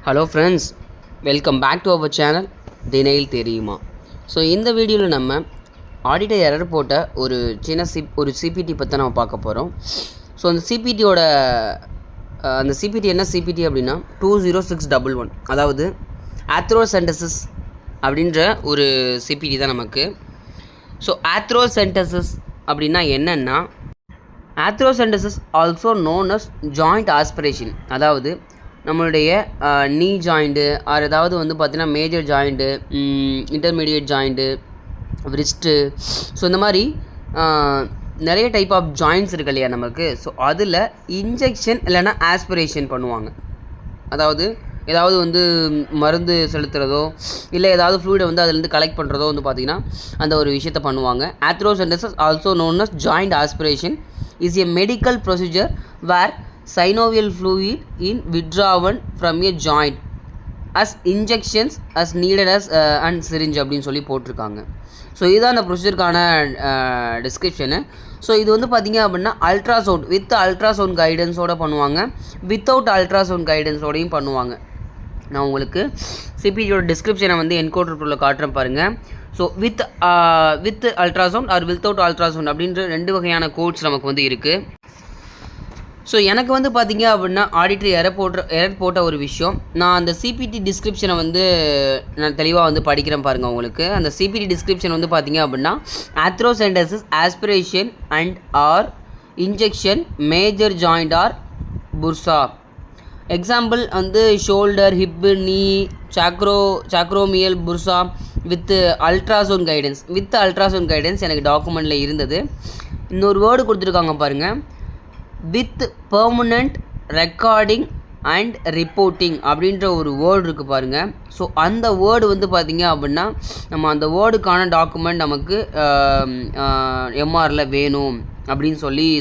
Hello friends, welcome back to our channel தினையில் தெரியுமா. So இந்த வீடியோவில் நம்ம ஆடிட்டர் எரர் போட்ட ஒரு சின்ன சிபிடி பற்றி நம்ம பார்க்க போகிறோம். ஸோ அந்த சிபிடியோட சிபிடி என்ன சிபிடி அப்படின்னா 20611, அதாவது ஆத்ரோசென்டசிஸ் அப்படின்ற ஒரு சிபிடி தான் நமக்கு. ஸோ ஆத்ரோசென்டசிஸ் அப்படின்னா என்னென்னா, arthrocentesis also known as joint aspiration, அதாவது நம்மளுடைய நீ ஜாயிண்ட்டு ஆர் ஏதாவது பார்த்திங்கன்னா major joint, intermediate joint, wrist, so இந்த மாதிரி நிறைய டைப் ஆஃப் ஜாயிண்ட்ஸ் இருக்கு இல்லையா நமக்கு. ஸோ அதில் இன்ஜெக்ஷன் இல்லைன்னா ஆஸ்பிரேஷன் பண்ணுவாங்க. அதாவது ஏதாவது மருந்து செலுத்துகிறதோ இல்லை ஏதாவது ஃப்ளூயிடை அதுலேருந்து கலெக்ட் பண்ணுறதோ பார்த்திங்கன்னா அந்த ஒரு விஷயத்தை பண்ணுவாங்க. Arthrocentesis also known as joint aspiration is a medical procedure where synovial fluid in withdrawn from a joint as injections as needed as and syringe அப்படின்னு சொல்லி போட்டிருக்காங்க. ஸோ இதுதான் அந்த ப்ரொசீஜருக்கான டிஸ்கிரிப்ஷனு. ஸோ இது பார்த்திங்க அப்படின்னா அல்ட்ராசவுண்ட் வித் அல்ட்ராசவுண்ட் கைடன்ஸோடு பண்ணுவாங்க, without ultrasound கைடன்ஸோடையும் பண்ணுவாங்க. நான் உங்களுக்கு சிபிடியோட டிஸ்கிரிப்ஷனை என்கோடர் காட்டுறேன் பாருங்கள். So with ultrasound or without ultrasound அப்படின்ற 2 வகையான கோட்ஸ் நமக்கு இருக்குது. ஸோ எனக்கு பார்த்திங்க அப்படின்னா ஆடிட்டர் எரர் போட்ட ஒரு விஷயம், நான் அந்த சிபிடி டிஸ்கிரிப்ஷனை நான் தெளிவாக படிக்கிறேன் பாருங்கள் உங்களுக்கு. அந்த சிபிடி டிஸ்கிரிப்ஷன் பார்த்திங்க அப்படின்னா arthrocentesis aspiration and or injection major joint or bursa. Example shoulder, hip, knee, subacromial bursa with ultrasound guidance. With ultrasound guidance எனக்கு டாக்குமெண்ட்டில் இருந்தது. இன்னொரு வேர்டு கொடுத்துருக்காங்க பாருங்கள், with permanent recording and reporting அப்படின்ற ஒரு வேர்டு இருக்குது பாருங்கள். ஸோ அந்த வேர்டு பார்த்திங்க அப்படின்னா நம்ம அந்த வேர்டுக்கான டாக்குமெண்ட் நமக்கு எம்ஆரில் வேணும் அப்படின்னு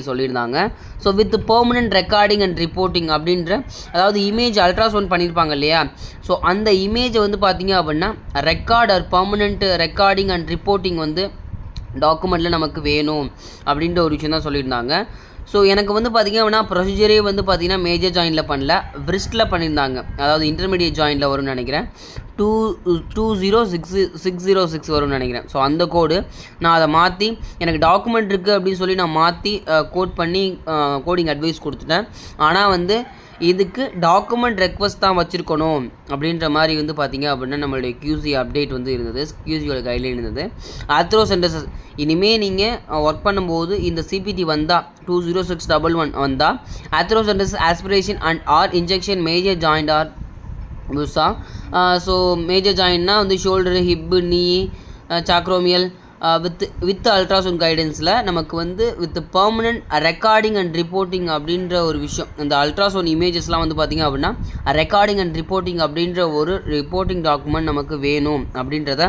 சொல்லியிருந்தாங்க. So with permanent recording and reporting அப்படின்ற, அதாவது இமேஜ் அல்ட்ராசவுண்ட் பண்ணியிருப்பாங்க இல்லையா. ஸோ அந்த இமேஜை பார்த்திங்க அப்படின்னா record or permanent recording and reporting டாக்குமெண்ட்டில் நமக்கு வேணும் அப்படின்ற ஒரு விஷயம் தான் சொல்லியிருந்தாங்க. ஸோ எனக்கு பார்த்திங்க அப்படின்னா ப்ரொசீஜரே பார்த்திங்கன்னா மேஜர் ஜாயிண்டில் பண்ணல, விரிஸ்ட்டில் பண்ணியிருந்தாங்க. அதாவது இன்டர்மீடியட் ஜாயிண்டில் வரும்னு நினைக்கிறேன், 20606 வரும்னு நினைக்கிறேன். ஸோ அந்த கோடு நான் அதை மாற்றி எனக்கு டாக்குமெண்ட் இருக்குது அப்படின்னு சொல்லி நான் மாற்றி கோட் பண்ணி கோடிங் அட்வைஸ் கொடுத்துட்டேன். ஆனால் இதுக்கு டாக்குமெண்ட் ரெக்வஸ்ட் தான் வச்சுருக்கணும் அப்படின்ற மாதிரி பார்த்திங்க அப்படின்னா நம்மளுடைய QC அப்டேட் இருந்தது, QCயோட கைட்லைன் இருந்தது. ஆத்ரோசென்டசிஸ் இனிமேல் நீங்கள் ஒர்க் பண்ணும்போது இந்த சிபிடி வந்தால் 20611 வந்தால் arthrocentesis aspiration and or injection major joint or bursa. So major ஜாயின்னா shoulder, hip, knee, subacromial with ultrasound கைடன்ஸில் நமக்கு with permanent recording and reporting அப்படின்ற ஒரு விஷயம். இந்த அல்ட்ராசவுண்ட் இமேஜஸ்லாம் பார்த்திங்க அப்படின்னா ரெக்கார்டிங் அண்ட் ரிப்போர்ட்டிங் அப்படின்ற ஒரு ரிப்போர்ட்டிங் டாக்குமெண்ட் நமக்கு வேணும் அப்படின்றத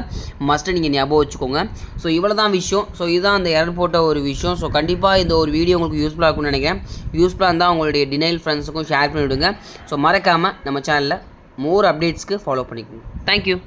மஸ்ட்டு நீங்கள் ஞாபகம் வச்சுக்கோங்க. ஸோ இவ்வளோ தான் விஷயம். ஸோ இதுதான் அந்த எரர் போட்ட ஒரு விஷயம். ஸோ கண்டிப்பாக இந்த ஒரு வீடியோ உங்களுக்கு யூஸ்ஃபுல்லாக இருக்கும்னு நினைக்கிறேன். யூஸ்ஃபுல்லாக இருந்தால் உங்களுடைய டினைல் ஃப்ரெண்ட்ஸுக்கும் ஷேர் பண்ணிவிடுங்க. ஸோ மறக்காமல் நம்ம சேனலில் மோர் அப்டேட்ஸ்க்கு ஃபாலோ பண்ணிக்கோங்க. தேங்க்யூ.